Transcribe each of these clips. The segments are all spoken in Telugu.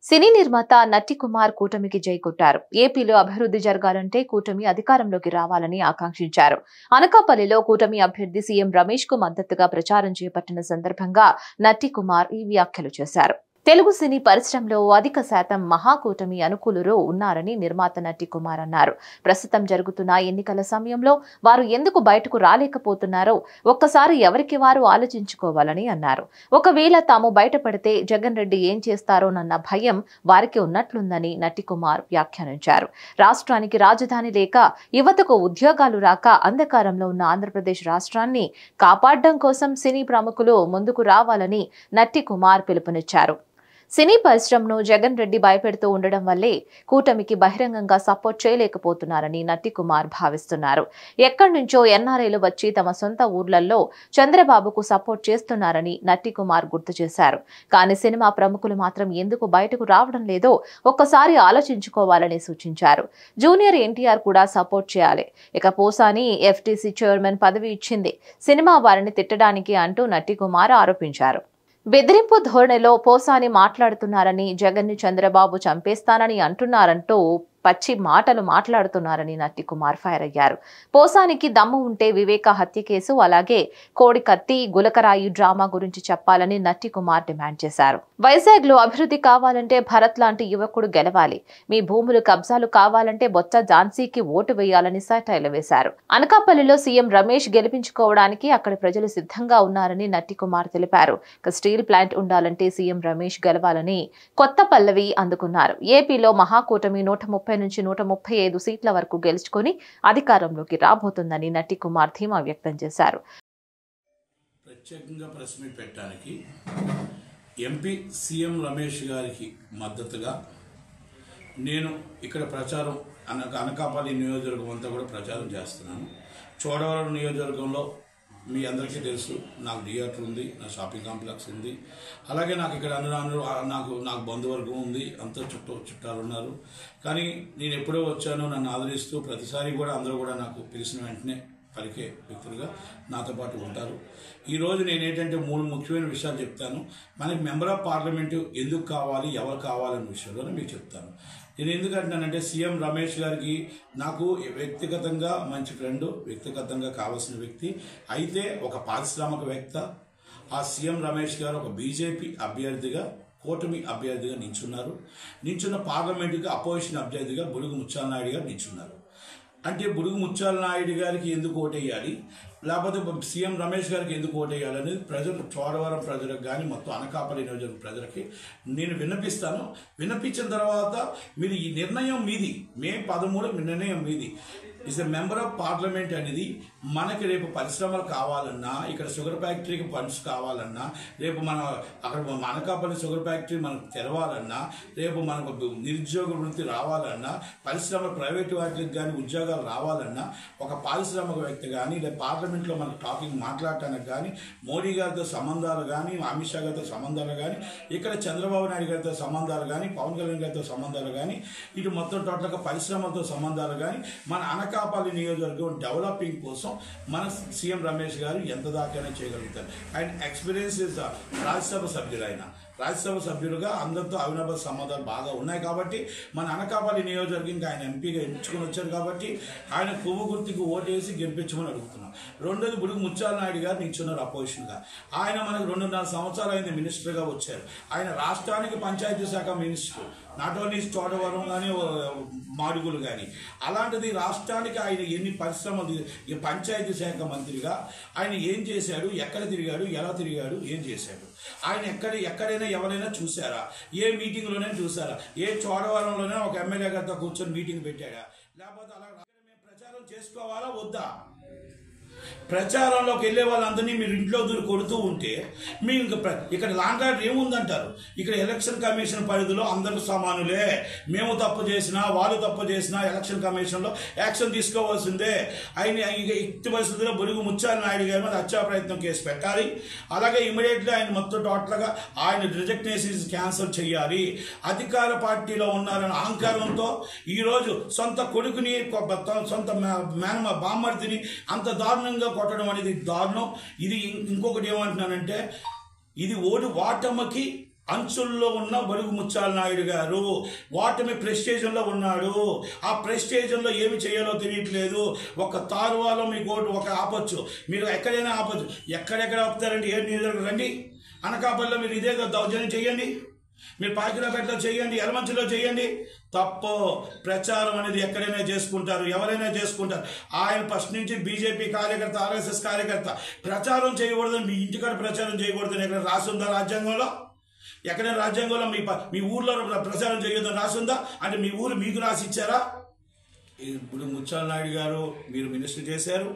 సినీ నిర్మాత నట్టి కుమార్ కూటమికి జై కొట్టారు. ఏపీలో అభివృద్ధి జరగాలంటే కూటమి అధికారంలోకి రావాలని ఆకాంక్షించారు. అనకాపల్లిలో కూటమి అభ్యర్థి సీఎం రమేష్ కు మద్దతుగా ప్రచారం చేపట్టిన సందర్భంగా నట్టి కుమార్ ఈ వ్యాఖ్యలు చేశారు. తెలుగు సినీ పరిశ్రమలో అధిక శాతం మహాకూటమి అనుకూలురు ఉన్నారని నిర్మాత నట్టి కుమార్ అన్నారు. ప్రస్తుతం జరుగుతున్న ఎన్నికల సమయంలో వారు ఎందుకు బయటకు రాలేకపోతున్నారో ఒక్కసారి ఎవరికి వారు ఆలోచించుకోవాలని అన్నారు. ఒకవేళ తాము బయటపడితే జగన్ రెడ్డి ఏం చేస్తారోనన్న భయం వారికి ఉన్నట్లుందని నట్టి కుమార్ వ్యాఖ్యానించారు. రాష్ట్రానికి రాజధాని లేక యువతకు ఉద్యోగాలు రాక అంధకారంలో ఉన్న ఆంధ్రప్రదేశ్ రాష్ట్రాన్ని కాపాడడం కోసం సినీ ప్రముఖులు ముందుకు రావాలని నట్టి కుమార్ పిలుపునిచ్చారు. సినీ పరిశ్రమను జగన్ రెడ్డి భయపెడుతూ ఉండడం వల్లే కూటమికి బహిరంగంగా సపోర్ట్ చేయలేకపోతున్నారని నట్టి కుమార్ భావిస్తున్నారు. ఎక్కడి నుంచో ఎన్ఆర్ఐలు వచ్చి తమ సొంత ఊర్లలో చంద్రబాబుకు సపోర్ట్ చేస్తున్నారని నట్టి కుమార్ గుర్తు చేశారు. కానీ సినిమా ప్రముఖులు మాత్రం ఎందుకు బయటకు రావడం లేదో ఒక్కసారి ఆలోచించుకోవాలని సూచించారు. జూనియర్ ఎన్టీఆర్ కూడా సపోర్ట్ చేయాలి. ఇక పోసాని ఎఫ్టీసీ చైర్మన్ పదవి ఇచ్చింది సినిమా వారిని తిట్టడానికి అంటూ నట్టి కుమార్ ఆరోపించారు. బెదిరింపు ధోరణిలో పోసాని మాట్లాడుతున్నారని, జగన్ ని చంద్రబాబు చంపేస్తానని అంటున్నారంటూ పచ్చి మాటలు మాట్లాడుతున్నారని నట్టి కుమార్ ఫైర్ అయ్యారు. పోసానికి దమ్ము ఉంటే వివేక హత్య కేసు, అలాగే కోడి కత్తి, గులకరాయి డ్రామా గురించి చెప్పాలని నట్టి కుమార్ డిమాండ్ చేశారు. వైజాగ్ లో అభివృద్ధి కావాలంటే భరత్ లాంటి యువకుడు గెలవాలి. మీ భూములు కబ్జాలు కావాలంటే బొత్స ఝాన్సీకి ఓటు వేయాలని సెటైర్లు వేశారు. అనకాపల్లిలో సీఎం రమేష్ గెలిపించుకోవడానికి అక్కడి ప్రజలు సిద్ధంగా ఉన్నారని నట్టి కుమార్ తెలిపారు. స్టీల్ ప్లాంట్ ఉండాలంటే సీఎం రమేష్ గెలవాలని కొత్త పల్లవి అందుకున్నారు. ఏపీలో మహాకూటమి 130 నుంచి 135 సీట్ల వరకు గెలుచుకొని అధికారంలోకి రాబోతుందని నట్టి కుమార్ ధీమా వ్యక్తం చేశారు. ప్రత్యేకంగా ప్రెస్ మీట్ పెట్టడానికి ఎంపీ సీఎం రమేష్ గారికి మద్దతుగా నేను ఇక్కడ ప్రచారం అనకాపల్లి నియోజకవర్గం అంతా కూడా ప్రచారం చేస్తున్నాను. చోడవరం నియోజకవర్గంలో మీ అందరికీ తెలుసు, నాకు థియేటర్ ఉంది, నా షాపింగ్ కాంప్లెక్స్ ఉంది, అలాగే నాకు ఇక్కడ నాకు బంధువర్గం ఉంది, అంతా చుట్టాలు ఉన్నారు. కానీ నేను ఎప్పుడో వచ్చానో నన్ను ఆదరిస్తూ ప్రతిసారి కూడా అందరూ కూడా నాకు పిలిచిన వెంటనే పలికే వ్యక్తులుగా నాతో పాటు ఉంటారు. ఈరోజు నేనేంటంటే 3 ముఖ్యమైన విషయాలు చెప్తాను. మనకి మెంబర్ ఆఫ్ పార్లమెంటు ఎందుకు కావాలి, ఎవరు కావాలనే విషయంలో మీకు చెప్తాను. నేను ఎందుకంటున్నానంటే సీఎం రమేష్ గారికి నాకు వ్యక్తిగతంగా మంచి ఫ్రెండ్, వ్యక్తిగతంగా కావాల్సిన వ్యక్తి. అయితే ఒక పారిశ్రామికవేత్త. ఆ సీఎం రమేష్ గారు ఒక బీజేపీ అభ్యర్థిగా, కూటమి అభ్యర్థిగా నించున్న పార్లమెంటుకి అపోజిషన్ అభ్యర్థిగా బుడుగు ముత్యాల నాయుడు గారు నించున్నారు. అంటే బుడుగు ముత్యాల నాయుడు గారికి ఎందుకు ఓటేయాలి, లేకపోతే సీఎం రమేష్ గారికి ఎందుకు ఓటేయాలనేది ప్రజలు, చోడవరం ప్రజలకు కానీ మొత్తం అనకాపల్లి నియోజకవర్గ ప్రజలకి నేను విన్నపిస్తాను. విన్నపించిన తర్వాత మీరు ఈ నిర్ణయం మీది, మే 13 నిర్ణయం మీది. Is a member of parliament అనేది మనకి రేపు పరిశ్రమలు కావాలన్నా, ఇక్కడ షుగర్ ఫ్యాక్టరీకి ఫండ్స్ కావాలన్నా, రేపు మన అక్కడ అనకాపల్లి షుగర్ ఫ్యాక్టరీ మనకు తెరవాలన్నా, రేపు మనకు నిరుద్యోగ వృత్తి రావాలన్నా, పరిశ్రమ ప్రైవేటు వాటికి కానీ ఉద్యోగాలు రావాలన్నా, ఒక పారిశ్రామికవేత్త కానీ లేదా పార్లమెంట్లో మనకు టాకింగ్ మాట్లాడటానికి కానీ, మోడీ గారితో సంబంధాలు కానీ, అమిత్ షా గారితో సంబంధాలు కానీ, ఇక్కడ చంద్రబాబు నాయుడు గారితో సంబంధాలు కానీ, పవన్ కళ్యాణ్ గారితో సంబంధాలు కానీ, ఇటు మొత్తం టోటల్గా పరిశ్రమలతో సంబంధాలు కానీ, మన అనకాపల్లి నియోజకవర్గం డెవలపింగ్ కోసం మన సీఎం రమేష్ గారు ఎంత దాకైనా చేయగలుగుతారు. ఆయన ఎక్స్పీరియన్స్ ఇస్ రాజ్యసభ సభ్యులు. ఆయన రాజ్యసభ సభ్యులుగా అందరితో అవినాభ సంబంధాలు బాగా ఉన్నాయి కాబట్టి మన అనకాపల్లి నియోజకవర్గంకి ఆయన ఎంపీగా ఎంచుకొని వచ్చారు కాబట్టి ఆయన కొవ్వు గుర్తుకు ఓటేసి గెలిపించమని అడుగుతున్నాం. రెండోది బుడుగు ముత్యాల నాయుడు గారు నించున్నారు అపోజిషన్గా. ఆయన మనకు 2.5 సంవత్సరాలు అయింది మినిస్టర్గా వచ్చారు. ఆయన రాష్ట్రానికి పంచాయతీ శాఖ మినిస్టర్, నాట్ ఓన్లీ చోడవరం కానీ మాడుగులు కానీ. అలాంటిది రాష్ట్రానికి ఆయన ఎన్ని పరిశ్రమలు, పంచాయతీ శాఖ మంత్రిగా ఆయన ఏం చేశాడు, ఎక్కడ తిరిగాడు, ఎలా తిరిగాడు, ఏం చేశాడు, ఆయన ఎక్కడైనా ఎవరైనా చూసారా, ఏ మీటింగ్లోనే చూసారా, ఏ చోడవరంలోనే ఒక ఎమ్మెల్యే గారితో కూర్చొని మీటింగ్ పెట్టాడా, లేకపోతే అలా మేము ప్రచారం చేసుకోవాలా వద్దా? ప్రచారంలోకి వెళ్ళే వాళ్ళందరినీ మీరు ఇంట్లో దూరి కొడుతూ ఉంటే మీ ఇక్కడ లాంగ్ ఆర్డర్ ఏముందంటారు? ఇక్కడ ఎలక్షన్ కమిషన్ పరిధిలో అందరూ సమానులే. మేము తప్పు చేసినా, వాళ్ళు తప్పు చేసినా ఎలక్షన్ కమిషన్లో యాక్షన్ తీసుకోవాల్సిందే. ఆయన ఇట్టి పరిస్థితుల్లో బుడుగు ముత్యాల నాయుడు గారి మీద హత్యా ప్రయత్నం కేసు పెట్టాలి. అలాగే ఇమీడియట్లీ ఆయన మొత్తం టోటల్గా ఆయన రిజెక్టేషన్స్ క్యాన్సిల్ చేయాలి. అధికార పార్టీలో ఉన్నారన్న అహంకారంతో ఈరోజు సొంత కొడుకుని, సొంత బామ్మర్దిని అంత దారుణంగా కొట్టడం అనేది దారుణం. ఇది ఇంకొకటి ఏమంటున్నానంటే ఇది ఓటమ్మకి అంచుల్లో ఉన్న బడుగు ముత్యాల నాయుడు గారు ఓటమి ప్రెస్టేజంలో ఉన్నాడు. ఆ ప్రెస్టేజంలో ఏమి చేయాలో తెలియట్లేదు. ఒక తారువాలో మీకు ఒక ఆపొచ్చు, మీరు ఎక్కడైనా ఆపొచ్చు. ఎక్కడెక్కడ ఆపుతారండి? ఏ నియోజకవర్గం రండి, అనకాపల్లిలో మీరు ఇదే దౌర్జన్యం చేయండి, మీరు పాకిరాపేటలో చేయండి, ఎలమంచిలో చేయండి. తప్పు. ప్రచారం అనేది ఎక్కడైనా చేసుకుంటారు, ఎవరైనా చేసుకుంటారు. ఆయన ఫస్ట్ నుంచి బీజేపీ కార్యకర్త, ఆర్ఎస్ఎస్ కార్యకర్త. ప్రచారం చేయకూడదని, మీ ఇంటికాడ ప్రచారం చేయకూడదని ఎక్కడ రాసుందా రాజ్యాంగంలో? ఎక్కడైనా రాజ్యాంగంలో మీ ఊర్లో ప్రచారం చేయొద్దని రాసుందా? అంటే మీ ఊరు మీకు రాసి ఇచ్చారా? ఇప్పుడు ముత్యాల నాయుడు గారు మీరు మినిస్టర్ చేశారు,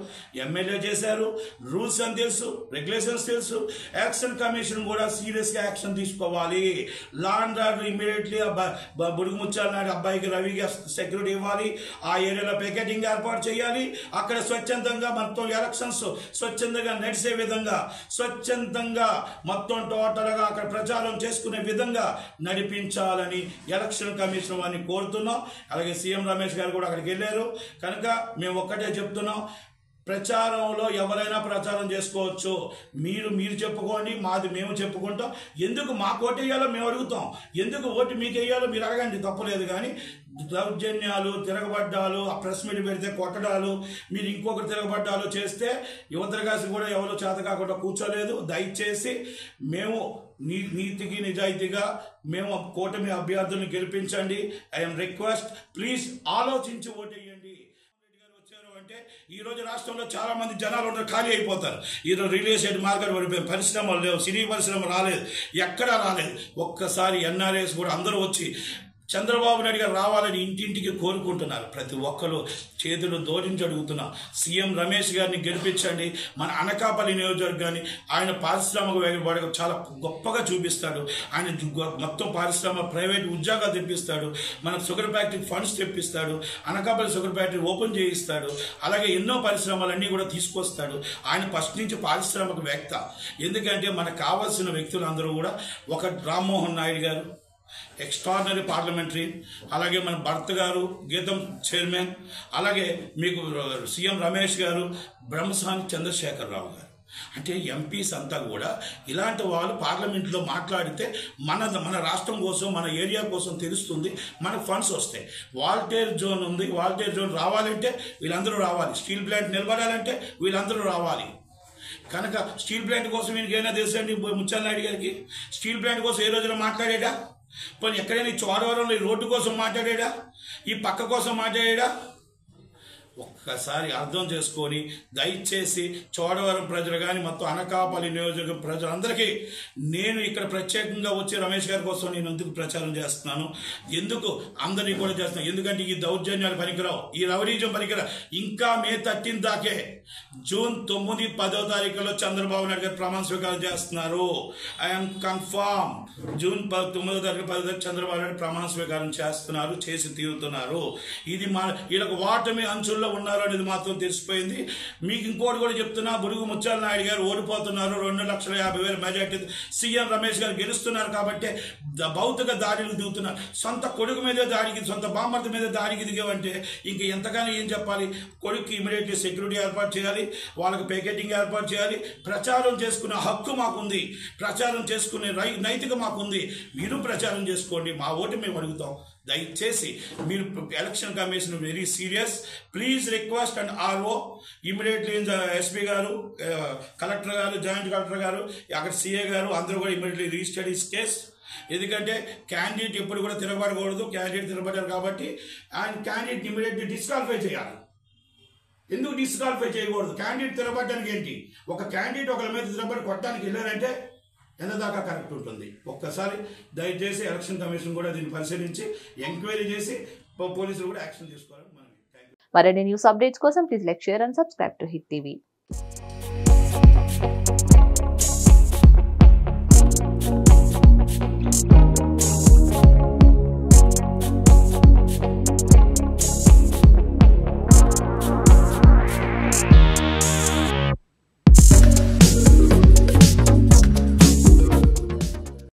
ఎమ్మెల్యే చేశారు, రూల్స్ అని తెలుసు, రెగ్యులేషన్స్ తెలుసు. యాక్షన్ కమిషన్ కూడా సీరియస్గా యాక్షన్ తీసుకోవాలి. లా అండ్ ఆర్డర్ ఇమీడియట్లీ బుడుగు ముత్యాల నాయుడు అబ్బాయికి రవికి సెక్యూరిటీ ఇవ్వాలి. ఆ ఏరియాలో పికెటింగ్ ఏర్పాటు చేయాలి. అక్కడ స్వచ్ఛందంగా మొత్తం ఎలక్షన్స్ స్వచ్ఛందంగా నడిచే విధంగా, స్వచ్ఛందంగా మొత్తం టోటల్గా అక్కడ ప్రచారం చేసుకునే విధంగా నడిపించాలని ఎలక్షన్ కమిషన్ వారిని కోరుతున్నాం. అలాగే సీఎం రమేష్ గారు కూడా అక్కడికి వెళ్ళారు. కనుక మేము ఒక్కటే చెప్తున్నాం, ప్రచారంలో ఎవరైనా ప్రచారం చేసుకోవచ్చు. మీరు చెప్పుకోండి, మాది మేము చెప్పుకుంటాం. ఎందుకు మాకు ఓటు వేయాలో మేము అడుగుతాం, ఎందుకు ఓటు మీకు వేయాలో మీరు అడగండి, తప్పలేదు. కానీ దౌర్జన్యాలు, తిరగబడ్డాలు, ఆ ప్రెస్ మీట్ పెడితే కొట్టడాలు, మీరు ఇంకొకరు తిరగబడ్డాలు చేస్తే యువతరగాసి కూడా ఎవరు చేత కాకుండా కూర్చోలేదు. దయచేసి మేము నీతికి నిజాయితీగా మేము కూటమి అభ్యర్థులను గెలిపించండి. ఐఎమ్ రిక్వెస్ట్, ప్లీజ్ ఆలోచించి ఓటేయండి. వచ్చారు అంటే ఈరోజు రాష్ట్రంలో చాలా మంది జనాలు ఉంటారు, ఖాళీ అయిపోతారు. ఈరోజు రియల్ ఎస్టేట్ మార్కెట్ పడిపోయి, పరిశ్రమలు లేవు, సినీ పరిశ్రమ రాలేదు, ఎక్కడా రాలేదు. ఒక్కసారి ఎన్ఆర్ఎస్ కూడా అందరూ వచ్చి చంద్రబాబు నాయుడు గారు రావాలని ఇంటింటికి కోరుకుంటున్నారు. ప్రతి ఒక్కరు చేతులు జోడించి అడుగుతున్నాం, సీఎం రమేష్ గారిని గెలిపించండి. మన అనకాపల్లి నియోజకవర్గాన్ని ఆయన పారిశ్రామిక చాలా గొప్పగా చూపిస్తాడు. ఆయన మొత్తం పారిశ్రామిక ప్రైవేట్ ఉద్యోగాలు తెప్పిస్తాడు, మనకు షుగర్ ఫ్యాక్టరీ ఫండ్స్ తెప్పిస్తాడు, అనకాపల్లి షుగర్ ఫ్యాక్టరీ ఓపెన్ చేయిస్తాడు. అలాగే ఎన్నో పరిశ్రమలన్నీ కూడా తీసుకొస్తాడు. ఆయన ఫస్ట్ నుంచి పారిశ్రామికవేత్త. ఎందుకంటే మనకు కావాల్సిన వ్యక్తులు అందరూ కూడా, ఒక రామ్మోహన్ నాయుడు గారు ఎక్స్ట్రాడినరీ పార్లమెంటరీ, అలాగే మన భర్త గారు గీతం చైర్మన్, అలాగే మీకు సీఎం రమేష్ గారు, బ్రహ్మసాని చంద్రశేఖరరావు గారు. అంటే ఎంపీస్ అంతా కూడా ఇలాంటి వాళ్ళు పార్లమెంట్లో మాట్లాడితే మన రాష్ట్రం కోసం, మన ఏరియా కోసం తెలుస్తుంది, మనకు ఫండ్స్ వస్తాయి. వాల్టేర్ జోన్ ఉంది, వాల్టేర్ జోన్ రావాలంటే వీళ్ళందరూ రావాలి. స్టీల్ ప్లాంట్ నిలబడాలంటే వీళ్ళందరూ రావాలి. కనుక స్టీల్ ప్లాంట్ కోసం ఈయనకైనా తెలుసండి ముత్యాల నాయుడు గారికి? స్టీల్ ప్లాంట్ కోసం ఏ రోజున మాట్లాడాడా? పోనీ ఎక్కడైనా ఈ చోడవరంలో ఈ రోడ్డు కోసం మాట్లాడాడా? ఈ పక్క కోసం మాట్లాడాడా? ఒక్కసారి అర్థం చేసుకొని దయచేసి చోడవరం ప్రజలు కానీ మొత్తం అనకాపల్లి నియోజకవర్గం ప్రజలందరికీ నేను ఇక్కడ ప్రత్యేకంగా వచ్చి రమేష్ గారి కోసం నేను ఎందుకు ప్రచారం చేస్తున్నాను, ఎందుకు అందరినీ కూడా చేస్తున్నాను, ఎందుకంటే ఈ దౌర్జన్యాలు పనికిరావు, ఈ రవరీజం పనికిరావు. ఇంకా మే 13 దాకే, జూన్ 9, 10వ తారీఖులో చంద్రబాబు నాయుడు గారు ప్రమాణ స్వీకారం చేస్తున్నారు. I'm confirm. జూన్ 9వ తారీఖు 10వ తారీఖు చంద్రబాబు నాయుడు ప్రమాణ స్వీకారం చేస్తున్నారు, చేసి తీరుతున్నారు. ఇది వీళ్ళకు వాటమి అంచుల్లో ఉన్నారు అనేది మాత్రం తెలిసిపోయింది. మీకు ఇంకోటి కూడా చెప్తున్నా, బుడుగు ముత్యాల నాయుడు గారు ఓడిపోతున్నారు. 2,50,000 మెజార్టీ సీఎం రమేష్ గారు గెలుస్తున్నారు కాబట్టి భౌతిక దాడికి దిగుతున్నారు. సొంత కొడుకు మీదే దాడికి, సొంత బామ్మర్ది మీద దాడికి దిగేవంటే ఇంక ఎంతగానో ఏం చెప్పాలి? కొడుకు ఇమీడియట్లీ సెక్యూరిటీ ఏర్పాటు చేయాలి, వాళ్ళకి పికెటింగ్ ఏర్పాటు చేయాలి. ప్రచారం చేసుకునే హక్కు మాకుంది, ప్రచారం చేసుకునే నైతిక మాకుంది. మీరు ప్రచారం చేసుకోండి, మా ఓటు మేము అడుగుతాం. దయచేసి మీరు election commission very serious. Please request and RO immediately SP గారు, కలెక్టర్ గారు, జాయింట్ కలెక్టర్ గారు, అక్కడ సిఏ గారు అందరూ కూడా ఇమీడియట్లీ రిజిస్టర్ దిస్ కేస్. ఎందుకంటే క్యాండిడేట్ ఎప్పుడు కూడా తిరగబడకూడదు. క్యాండిడేట్ తిరగబడ్డారు కాబట్టి ఆయన క్యాండిడేట్ ఇమీడియట్లీ డిస్క్వాలిఫై చేయాలి. ఎందుకు డిస్క్వాలిఫై చేయకూడదు? క్యాండిడేట్ తిరగబడడానికి ఏంటి? ఒక క్యాండిడేట్ ఒకరి మీద తిరగబడి కొట్టడానికి వెళ్ళారంటే ఎంత దాకా కరెక్ట్ ఉంటుంది? ఒక్కసారి దయచేసి ఎలక్షన్ కమిషన్ కూడా దీన్ని పరిశీలించి ఎంక్వైరీ చేసి పోలీసులు కూడా యాక్షన్ తీసుకోవాలని మనం. మరిన్ని న్యూస్ అప్డేట్స్ కోసం please like, share and subscribe to hit TV.